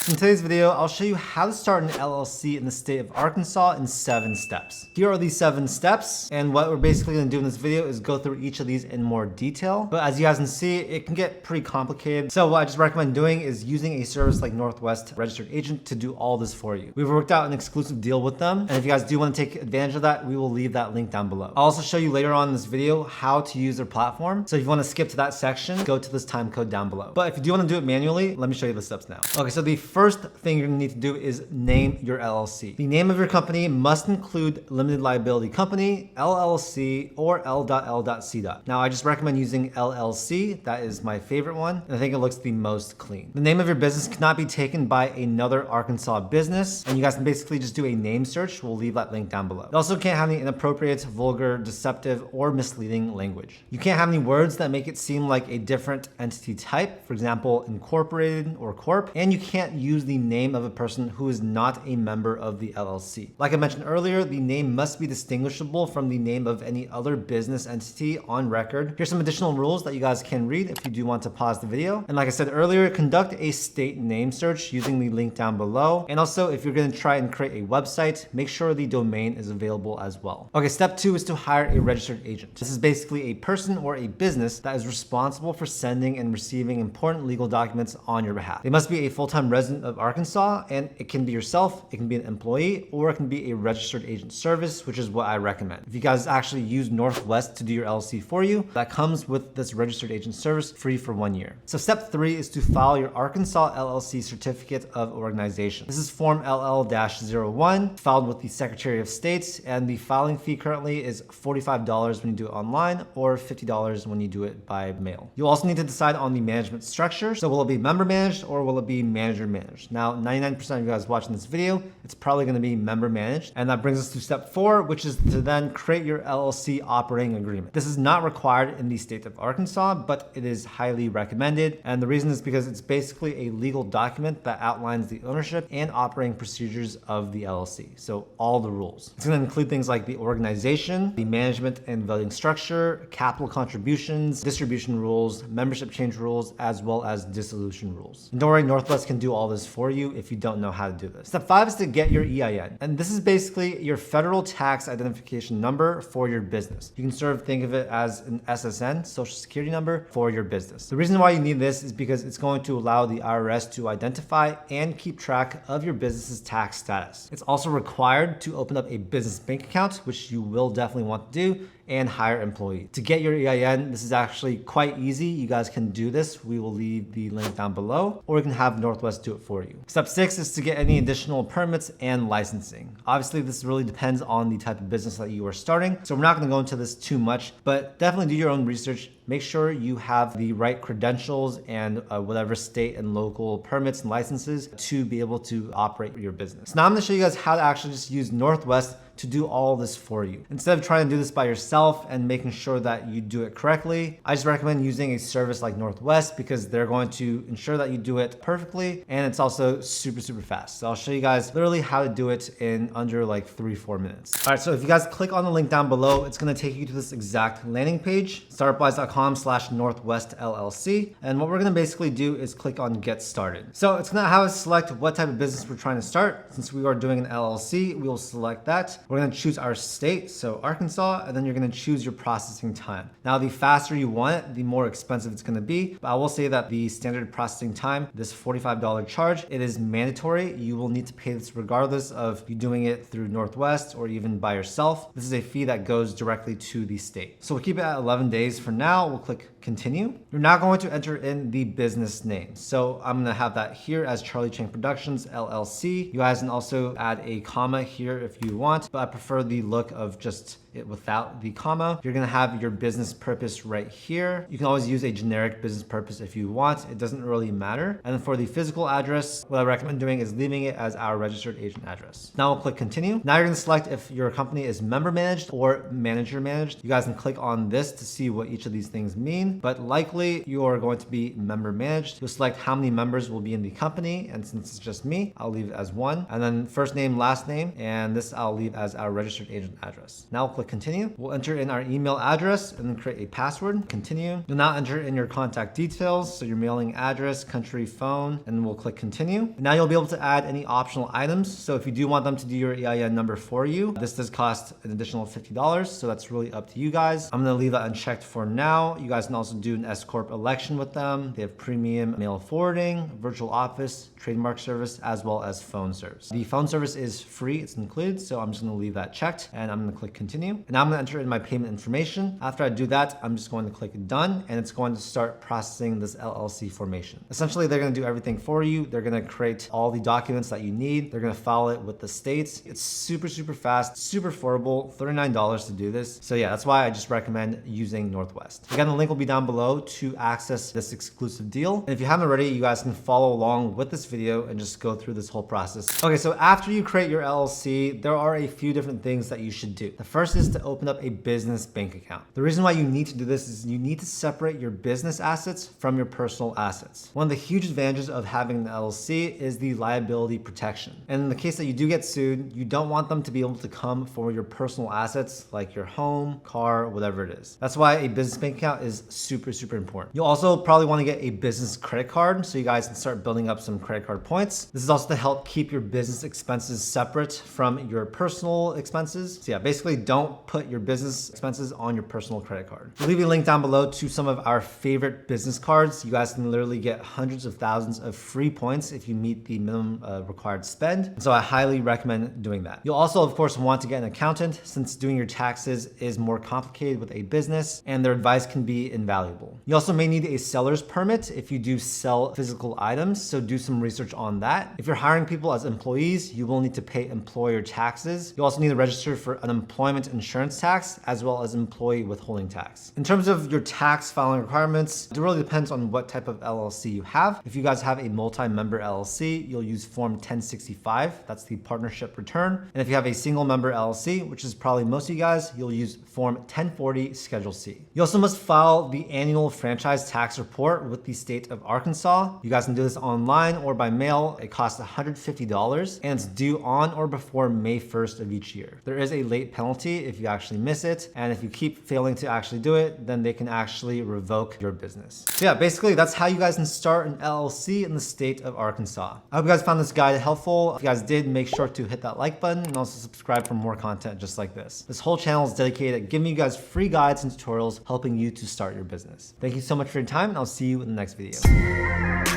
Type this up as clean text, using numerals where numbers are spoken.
In today's video, I'll show you how to start an LLC in the state of Arkansas in 7 steps. Here are the 7 steps, and what we're basically going to do in this video is go through each of these in more detail. But as you guys can see, it can get pretty complicated. So what I just recommend doing is using a service like Northwest Registered Agent to do all this for you. We've worked out an exclusive deal with them, and if you guys do want to take advantage of that, we will leave that link down below. I'll also show you later on in this video how to use their platform. So if you want to skip to that section, go to this time code down below. But if you do want to do it manually, let me show you the steps now. Okay, so the first thing you're going to need to do is name your LLC. The name of your company must include limited liability company, LLC, or L.L.C. Now, I just recommend using LLC. That is my favorite one, and I think it looks the most clean. The name of your business cannot be taken by another Arkansas business, and you guys can basically just do a name search. We'll leave that link down below. It also can't have any inappropriate, vulgar, deceptive, or misleading language. You can't have any words that make it seem like a different entity type, for example, incorporated or corp, and you can't use the name of a person who is not a member of the LLC. Like I mentioned earlier, the name must be distinguishable from the name of any other business entity on record. Here's some additional rules that you guys can read if you do want to pause the video. And like I said earlier, conduct a state name search using the link down below. And also, if you're going to try and create a website, make sure the domain is available as well. Okay, step 2 is to hire a registered agent. This is basically a person or a business that is responsible for sending and receiving important legal documents on your behalf. They must be a full-time resident of Arkansas, and it can be yourself, it can be an employee, or it can be a registered agent service, which is what I recommend. If you guys actually use Northwest to do your LLC for you, that comes with this registered agent service free for 1 year. So step 3 is to file your Arkansas LLC Certificate of Organization. This is Form LL-01, filed with the Secretary of State, and the filing fee currently is $45 when you do it online or $50 when you do it by mail. You also need to decide on the management structure. So will it be member managed or will it be manager managed? Now, 99% of you guys watching this video, it's probably going to be member managed. And that brings us to step 4, which is to then create your LLC operating agreement. This is not required in the state of Arkansas, but it is highly recommended. And the reason is because it's basically a legal document that outlines the ownership and operating procedures of the LLC. So all the rules. It's going to include things like the organization, the management and voting structure, capital contributions, distribution rules, membership change rules, as well as dissolution rules. And don't worry, Northwest can do all this for you if you don't know how to do this. Step 5 is to get your EIN. And this is basically your federal tax identification number for your business. You can think of it as an SSN, social security number, for your business. The reason why you need this is because it's going to allow the IRS to identify and keep track of your business's tax status. It's also required to open up a business bank account, which you will definitely want to do, and hire employees. To get your EIN, this is actually quite easy. You guys can do this. We will leave the link down below, or you can have Northwest do it for you. Step 6 is to get any additional permits and licensing. Obviously, this really depends on the type of business that you are starting, so we're not gonna go into this too much, but definitely do your own research. Make sure you have the right credentials and whatever state and local permits and licenses to be able to operate your business. Now I'm gonna show you guys how to actually just use Northwest to do all this for you. Instead of trying to do this by yourself and making sure that you do it correctly, I just recommend using a service like Northwest because they're going to ensure that you do it perfectly, and it's also super fast. So I'll show you guys literally how to do it in under like 3-4 minutes. All right, so if you guys click on the link down below, it's gonna take you to this exact landing page, startupwise.com/Northwest LLC. And what we're gonna basically do is click on Get Started. So it's gonna have us select what type of business we're trying to start. Since we are doing an LLC, we will select that. We're going to choose our state, so Arkansas, and then you're going to choose your processing time. Now, the faster you want it, the more expensive it's going to be. But I will say that the standard processing time, this $45 charge, it is mandatory. You will need to pay this regardless of you doing it through Northwest or even by yourself. This is a fee that goes directly to the state. So we'll keep it at 11 days for now. We'll click Continue. You're now going to enter in the business name. So I'm going to have that here as Charlie Chang Productions LLC. You guys can also add a comma here if you want, but I prefer the look of just it without the comma. You're gonna have your business purpose right here. You can always use a generic business purpose if you want. It doesn't really matter. And then for the physical address, what I recommend doing is leaving it as our registered agent address. Now we'll click Continue. Now you're gonna select if your company is member managed or manager managed. You guys can click on this to see what each of these things mean, but likely you are going to be member managed. You'll select how many members will be in the company, and since it's just me, I'll leave it as 1. And then first name, last name, and this I'll leave as as our registered agent address. Now we'll click continue. We'll enter in our email address and then create a password. Continue. You'll now enter in your contact details, so your mailing address, country, phone, and we'll click continue. Now you'll be able to add any optional items. So if you do want them to do your EIN number for you, this does cost an additional $50, so that's really up to you guys. I'm gonna leave that unchecked for now. You guys can also do an S Corp election with them. They have premium mail forwarding, virtual office, trademark service, as well as phone service. The phone service is free, it's included, so I'm just gonna leave that checked and I'm gonna click continue. And now I'm gonna enter in my payment information. After I do that, I'm just going to click done and it's going to start processing this LLC formation. Essentially, they're gonna do everything for you. They're gonna create all the documents that you need. They're gonna file it with the states. It's super fast, super affordable, $39 to do this. So yeah, that's why I just recommend using Northwest. Again, the link will be down below to access this exclusive deal. And if you haven't already, you guys can follow along with this video and just go through this whole process. Okay, so after you create your LLC, there are a few different things that you should do. The first is to open up a business bank account. The reason why you need to do this is you need to separate your business assets from your personal assets. One of the huge advantages of having an LLC is the liability protection. And in the case that you do get sued, you don't want them to be able to come for your personal assets like your home, car, whatever it is. That's why a business bank account is super important. You'll also probably want to get a business credit card so you guys can start building up some credit card points. This is also to help keep your business expenses separate from your personal expenses. So yeah, basically don't put your business expenses on your personal credit card. We'll leave a link down below to some of our favorite business cards. You guys can literally get hundreds of thousands of free points if you meet the minimum required spend. So I highly recommend doing that. You'll also, of course, want to get an accountant since doing your taxes is more complicated with a business and their advice can be invaluable. You also may need a seller's permit if you do sell physical items, so do some research on that. If you're hiring people as employees, you will need to pay employer taxes. You also need to register for unemployment insurance tax as well as employee withholding tax. In terms of your tax filing requirements, it really depends on what type of LLC you have. If you guys have a multi-member LLC, you'll use Form 1065. That's the partnership return. And if you have a single member LLC, which is probably most of you guys, you'll use Form 1040 Schedule C. You also must file the annual franchise tax report with the state of Arkansas. You guys can do this online or by mail. It costs $150 and it's due on or before May 1st of each year. There is a late penalty if you actually miss it. And if you keep failing to actually do it, then they can actually revoke your business. So yeah, basically that's how you guys can start an LLC in the state of Arkansas. I hope you guys found this guide helpful. If you guys did, make sure to hit that like button and also subscribe for more content just like this. This whole channel is dedicated to giving you guys free guides and tutorials helping you to start your business. Thank you so much for your time and I'll see you in the next video.